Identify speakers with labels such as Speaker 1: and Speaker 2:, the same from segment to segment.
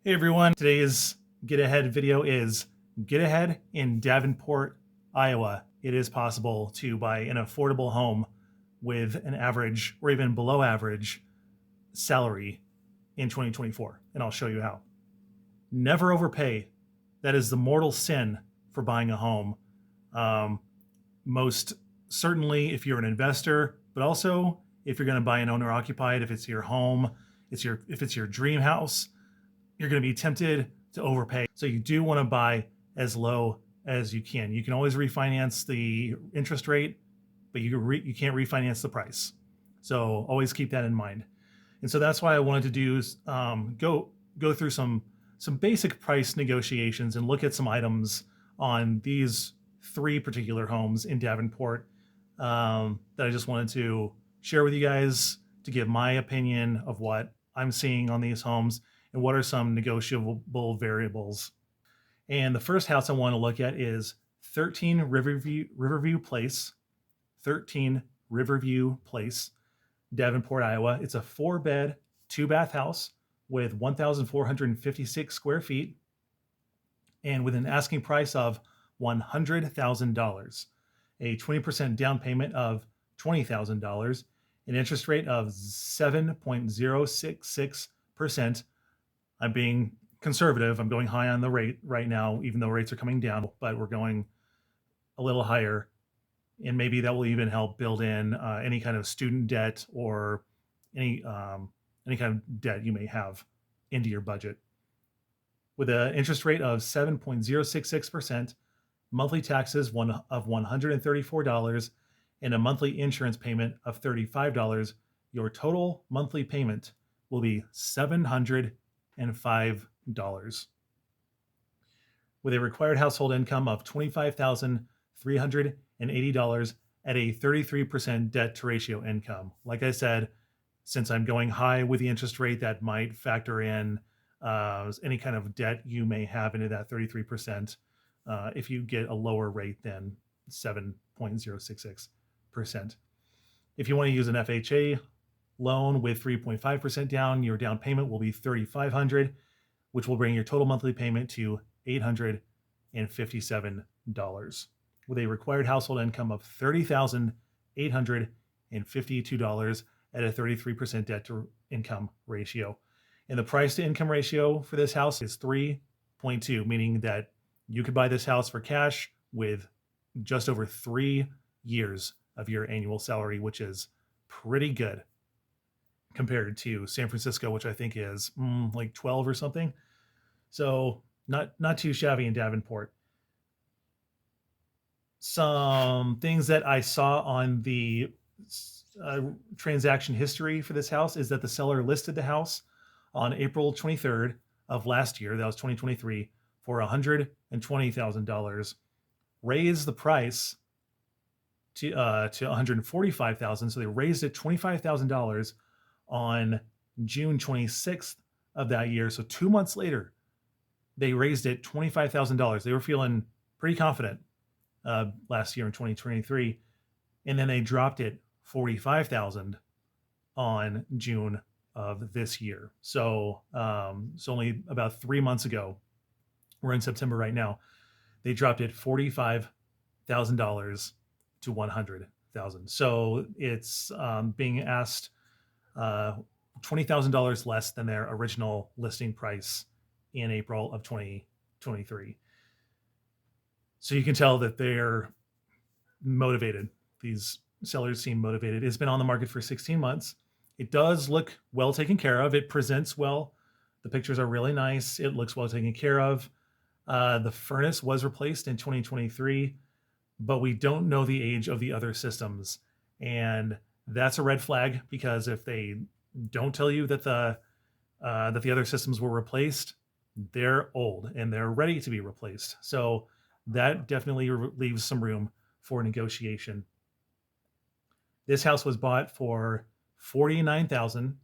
Speaker 1: Hey everyone, today's Get Ahead video is Get Ahead in Davenport, Iowa. It is possible to buy an affordable home with an average or even below average salary in 2024, and I'll show you how. Never overpay. That is the mortal sin for buying a home. Um, Most certainly if you're an investor, but also if you're going to buy an owner occupied, if it's your home, if it's your dream house, you're going to be tempted to overpay. So you do want to buy as low as you can. You can always refinance the interest rate, but you can't refinance the price. So always keep that in mind. And so that's why I wanted to do go through some basic price negotiations and look at some items on these three particular homes in Davenport that I just wanted to share with you guys to give my opinion of what I'm seeing on these homes and what are some negotiable variables. And the first house I want to look at is 13 Riverview Place, 13 Riverview Place, Davenport, Iowa. It's a 4-bed, 2-bath house with 1,456 square feet and with an asking price of $100,000, a 20% down payment of $20,000, an interest rate of 7.066%. I'm being conservative. I'm going high on the rate right now, even though rates are coming down, but we're going a little higher. And maybe that will even help build in any kind of student debt or any kind of debt you may have into your budget. With an interest rate of 7.066%, monthly taxes of $134, and a monthly insurance payment of $35, your total monthly payment will be $705. With a required household income of $25,380 at a 33% debt to ratio income. Like I said, since I'm going high with the interest rate, that might factor in any kind of debt you may have into that 33% if you get a lower rate than 7.066%. If you want to use an FHA loan with 3.5% down, your down payment will be $3,500, which will bring your total monthly payment to $857, with a required household income of $30,852 at a 33% debt to income ratio. And the price to income ratio for this house is 3.2, meaning that you could buy this house for cash with just over 3 years of your annual salary, which is pretty good compared to San Francisco, which I think is like 12 or something. So not too shabby in Davenport. Some things that I saw on the transaction history for this house is that the seller listed the house on April 23rd of last year, that was 2023, for $120,000, raised the price to $145,000. So they raised it $25,000 on June 26th of that year. So 2 months later, they raised it $25,000. They were feeling pretty confident last year in 2023, and then they dropped it $45,000 on June of this year. So it's only about 3 months ago. We're in September right now. They dropped it $45,000 to $100,000. So it's being asked $20,000 less than their original listing price in April of 2023. So you can tell that they're motivated. These sellers seem motivated. It's been on the market for 16 months. It does look well taken care of. It presents well. The pictures are really nice. It looks well taken care of. The furnace was replaced in 2023, but we don't know the age of the other systems. And that's a red flag, because if they don't tell you that the other systems were replaced, they're old and they're ready to be replaced. So that definitely leaves some room for negotiation. This house was bought for $49,000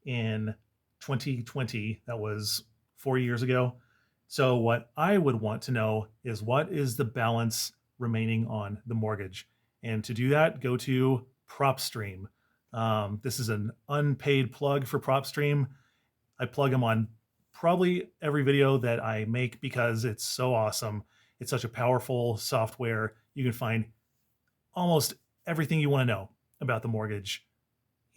Speaker 1: in 2020. That was 4 years ago. So what I would want to know is, what is the balance remaining on the mortgage? And to do that, go to PropStream. This is an unpaid plug for PropStream. I plug them on probably every video that I make because it's so awesome. It's such a powerful software. You can find almost everything you want to know about the mortgage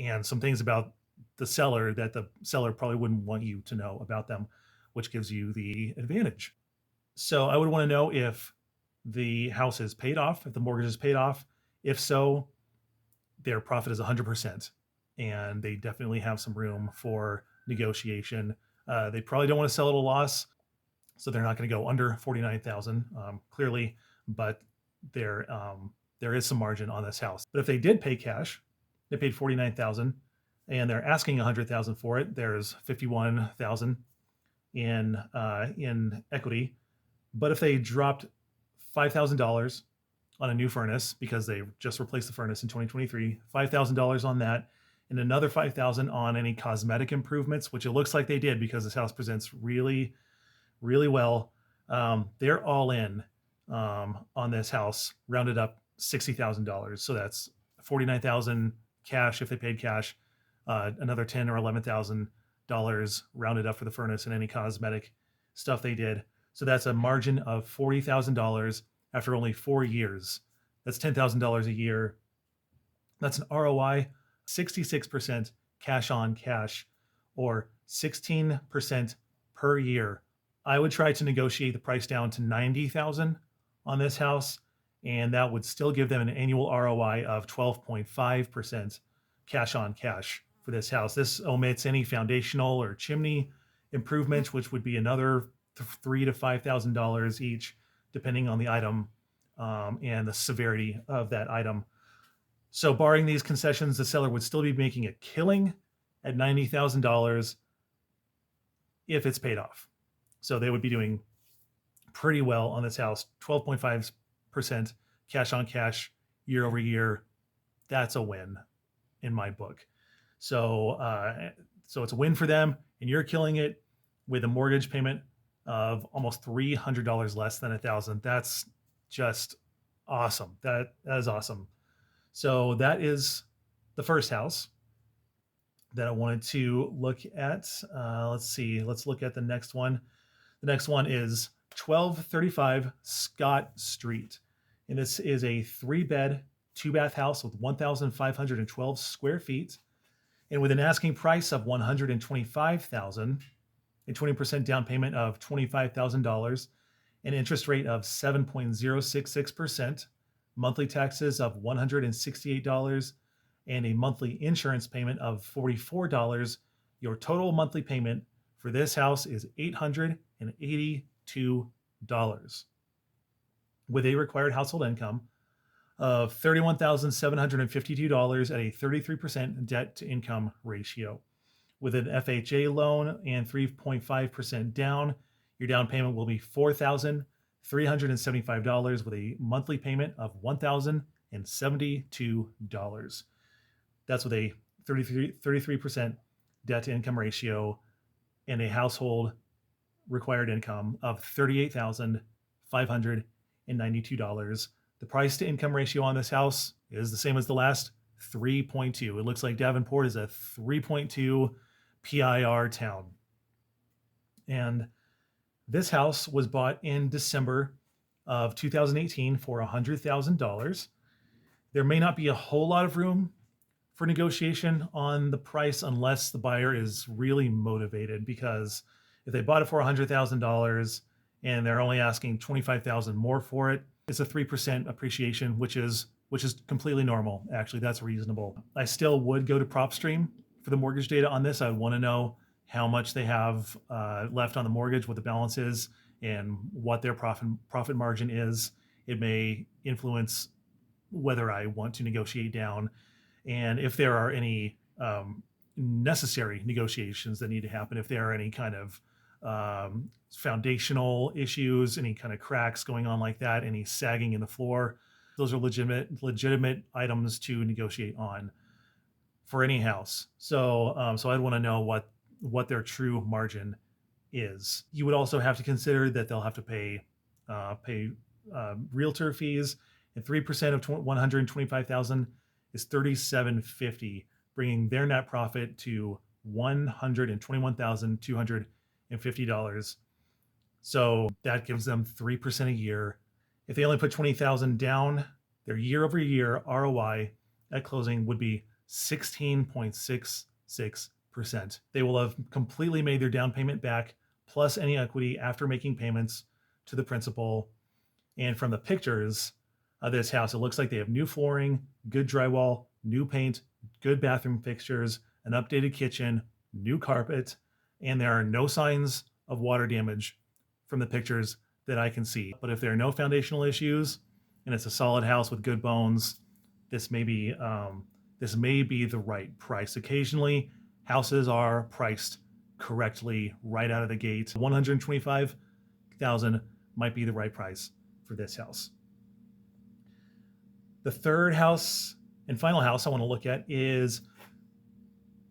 Speaker 1: and some things about the seller that the seller probably wouldn't want you to know about them, which gives you the advantage. So I would want to know if the house is paid off, if the mortgage is paid off. If so, their profit is 100%, and they definitely have some room for negotiation. They probably don't want to sell at a loss, so they're not going to go under 49,000 clearly, but there there is some margin on this house. But if they did pay cash, they paid 49,000, and they're asking 100,000 for it. There's 51,000 in equity. But if they dropped $5,000 on a new furnace because they just replaced the furnace in 2023, $5,000 on that, and another 5,000 on any cosmetic improvements, which it looks like they did because this house presents really, really well. They're all in on this house, rounded up $60,000. So that's 49,000 cash if they paid cash, another 10 or $11,000 rounded up for the furnace and any cosmetic stuff they did. So that's a margin of $40,000 after only 4 years. That's $10,000 a year. That's an ROI 66% cash on cash, or 16% per year. I would try to negotiate the price down to $90,000 on this house, and that would still give them an annual ROI of 12.5% cash on cash for this house. This omits any foundational or chimney improvements, which would be another $3,000 to $5,000 each, depending on the item and the severity of that item. So barring these concessions, the seller would still be making a killing at $90,000 if it's paid off. So they would be doing pretty well on this house. 12.5% cash on cash year over year. That's a win in my book. So it's a win for them, and you're killing it with a mortgage payment of almost $300 less than $1,000. That's just awesome. That is awesome. So that is the first house that I wanted to look at. Let's see. Let's look at the next one. The next one is 1235 Scott Street. And this is a 3-bed, 2-bath house with 1,512 square feet. And with an asking price of $125,000, a 20% down payment of $25,000, an interest rate of 7.066%, monthly taxes of $168, and a monthly insurance payment of $44, your total monthly payment for this house is $882, with a required household income of $31,752 at a 33% debt to income ratio. With an FHA loan and 3.5% down, your down payment will be $4,375 with a monthly payment of $1,072. That's with a 33% debt to income ratio and a household required income of $38,592. The price to income ratio on this house is the same as the last, 3.2. It looks like Davenport is a 3.2 PIR town. And this house was bought in December of 2018 for $100,000. There may not be a whole lot of room for negotiation on the price unless the buyer is really motivated, because if they bought it for $100,000 and they're only asking $25,000 more for it, it's a 3% appreciation, which is completely normal. Actually, that's reasonable. I still would go to PropStream for the mortgage data on this. I want to know how much they have left on the mortgage, what the balance is, and what their profit margin is. It may influence whether I want to negotiate down, and if there are any necessary negotiations that need to happen, if there are any kind of foundational issues, any kind of cracks going on like that, any sagging in the floor. Those are legitimate items to negotiate on for any house. So I'd want to know what their true margin is. You would also have to consider that they'll have to pay realtor fees, and 3% of $125,000 is $3,750, bringing their net profit to $121,285. So that gives them 3% a year. If they only put 20,000 down, their year over year ROI at closing would be 16.66%. They will have completely made their down payment back plus any equity after making payments to the principal. And from the pictures of this house, it looks like they have new flooring, good drywall, new paint, good bathroom fixtures, an updated kitchen, new carpet, and there are no signs of water damage from the pictures that I can see. But if there are no foundational issues and it's a solid house with good bones, this may be the right price. Occasionally, houses are priced correctly right out of the gate. 125,000 might be the right price for this house. The third house and final house I want to look at is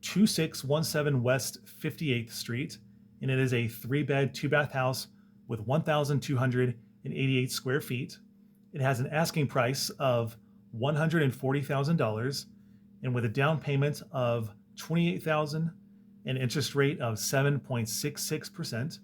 Speaker 1: 2617 West 58th Street, and it is a 3-bed, 2-bath house with 1,288 square feet. It has an asking price of $140,000, and with a down payment of $28,000, an interest rate of 7.66%,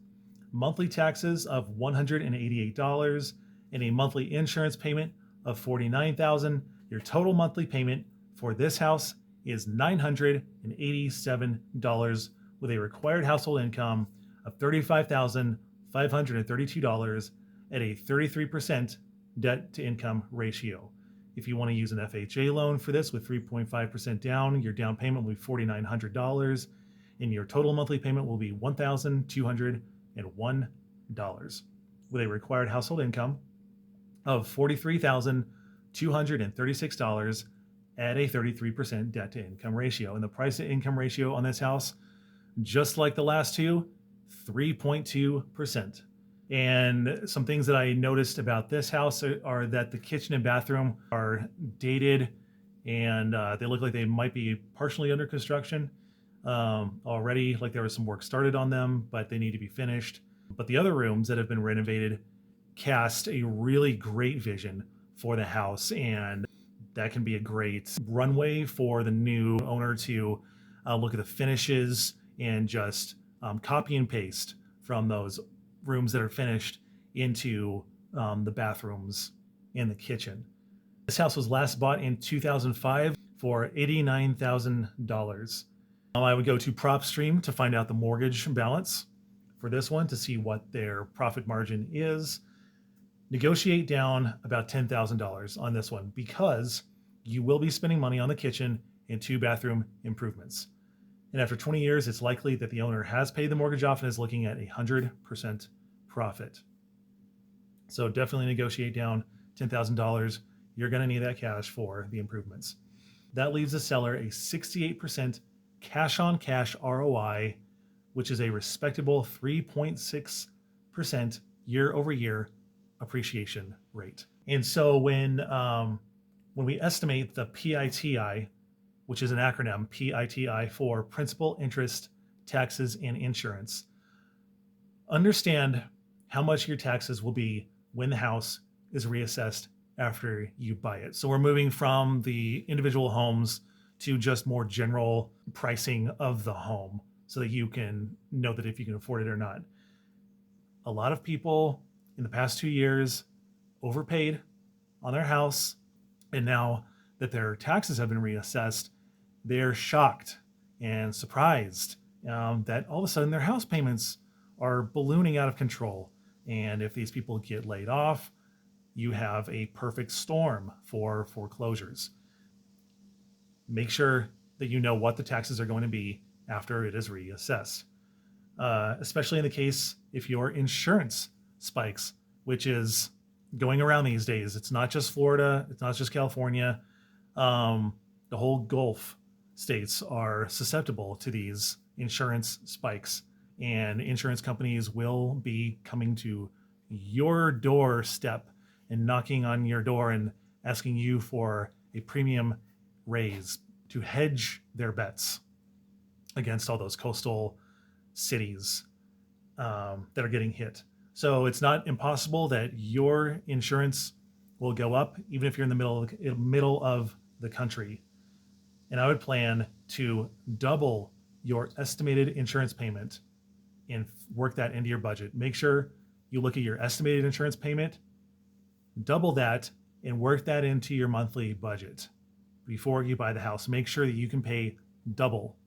Speaker 1: monthly taxes of $188, and a monthly insurance payment of $49,000. Your total monthly payment for this house is $987 with a required household income of $35,532 at a 33% debt to income ratio. If you want to use an FHA loan for this with 3.5% down, your down payment will be $4,900 and your total monthly payment will be $1,201 with a required household income of $43,236 at a 33% debt to income ratio. And the price to income ratio on this house, just like the last two, 3.2%. And some things that I noticed about this house are that the kitchen and bathroom are dated and they look like they might be partially under construction already, like there was some work started on them, but they need to be finished. But the other rooms that have been renovated cast a really great vision for the house, and that can be a great runway for the new owner to look at the finishes and just copy and paste from those rooms that are finished into the bathrooms and the kitchen. This house was last bought in 2005 for $89,000. I would go to PropStream to find out the mortgage balance for this one to see what their profit margin is. Negotiate down about $10,000 on this one because you will be spending money on the kitchen and 2 bathroom improvements. And after 20 years, it's likely that the owner has paid the mortgage off and is looking at 100% profit. So definitely negotiate down $10,000. You're going to need that cash for the improvements. That leaves the seller a 68% cash on cash ROI, which is a respectable 3.6% year over year appreciation rate. And so when we estimate the PITI, which is an acronym, PITI for principal, interest, taxes, and insurance, understand how much your taxes will be when the house is reassessed after you buy it. So we're moving from the individual homes to just more general pricing of the home so that you can know that if you can afford it or not. A lot of people in the past 2 years overpaid on their house, and now that their taxes have been reassessed, they're shocked and surprised that all of a sudden their house payments are ballooning out of control. And if these people get laid off, you have a perfect storm for foreclosures. Make sure that you know what the taxes are going to be after it is reassessed, especially in the case if your insurance spikes, which is going around these days. It's not just Florida. It's not just California. The whole Gulf states are susceptible to these insurance spikes, and insurance companies will be coming to your doorstep and knocking on your door and asking you for a premium raise to hedge their bets against all those coastal cities that are getting hit. So it's not impossible that your insurance will go up, even if you're in the middle of the country. And I would plan to double your estimated insurance payment and work that into your budget. Make sure you look at your estimated insurance payment, double that, and work that into your monthly budget before you buy the house. Make sure that you can pay double.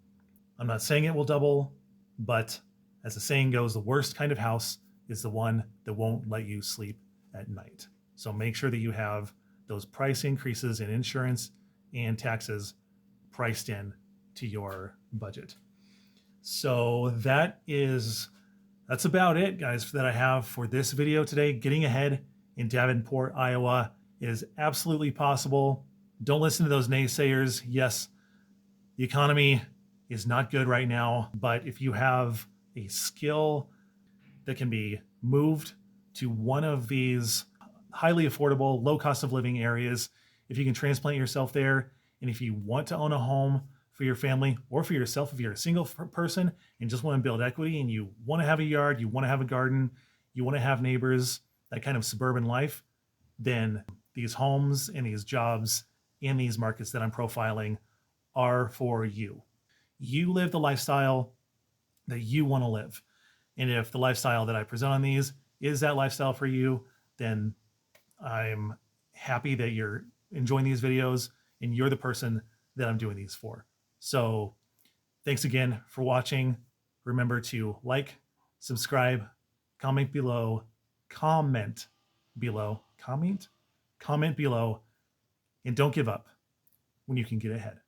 Speaker 1: I'm not saying it will double, but as the saying goes, the worst kind of house is the one that won't let you sleep at night. So make sure that you have those price increases in insurance and taxes priced in to your budget. So that's about it, guys, that I have for this video today. Getting ahead in Davenport, Iowa is absolutely possible. Don't listen to those naysayers. Yes, the economy is not good right now, but if you have a skill that can be moved to one of these highly affordable, low cost of living areas, if you can transplant yourself there, and if you want to own a home for your family or for yourself, if you're a single person and just want to build equity and you want to have a yard, you want to have a garden, you want to have neighbors, that kind of suburban life, then these homes and these jobs in these markets that I'm profiling are for you. You live the lifestyle that you want to live. And if the lifestyle that I present on these is that lifestyle for you, then I'm happy that you're enjoying these videos and you're the person that I'm doing these for. So thanks again for watching. Remember to like, subscribe, comment below, comment below, and don't give up when you can get ahead.